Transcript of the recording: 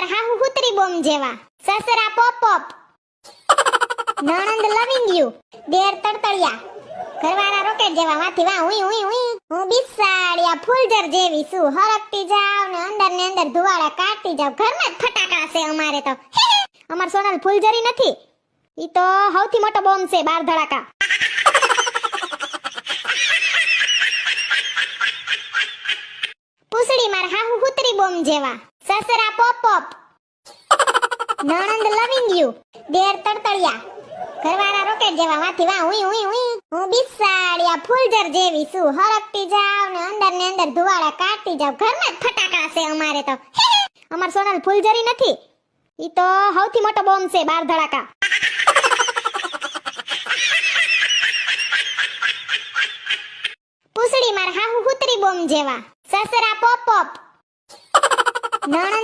માર હાહુ હુતરી બોમ જેવા, સસરા પોપ પોપ, નણંદ લવિંગ યુ, દેર તડતડિયા, ઘરવાળા રોકેટ જેવા, વાથી વાહ ઉઈ ઉઈ ઉઈ, હું બિસાડિયા ફૂલઝર જેવી છું, હરકતી જાવ ને અંદર ધુવાડા કાઢતી જાવ, ઘરમાં જ ફટાકડા છે અમારે તો. અમાર સોનલ ફૂલઝરી નથી, ઈ તો સૌથી મોટો બોમ્બ છે, 12 ધડાકા. પૂછડી માર હાહુ હુતરી બોમ જેવા, સસરા પોપ પોપ, નણંદ લવિંગ યુ, દેર તડતડિયા, ઘરવાળા રોકેટ જેવા, વાથી વાહ ઉઈ ઉઈ ઉઈ, હું બિસાડિયા ફૂલઝર જેવી છું, હરકતી જાવ ને અંદર ધુવાડા કાઢતી જાવ, ઘરમાં જ ફટાકડા છે અમારે તો. અમાર સોનલ ફૂલઝરી નથી, ઈ તો સૌથી મોટો બોમ્બ છે, 12 ધડાકા. પૂછડી માર હાહુ હુતરી બોમ જેવા, સસરા પોપ પોપ, નણંદ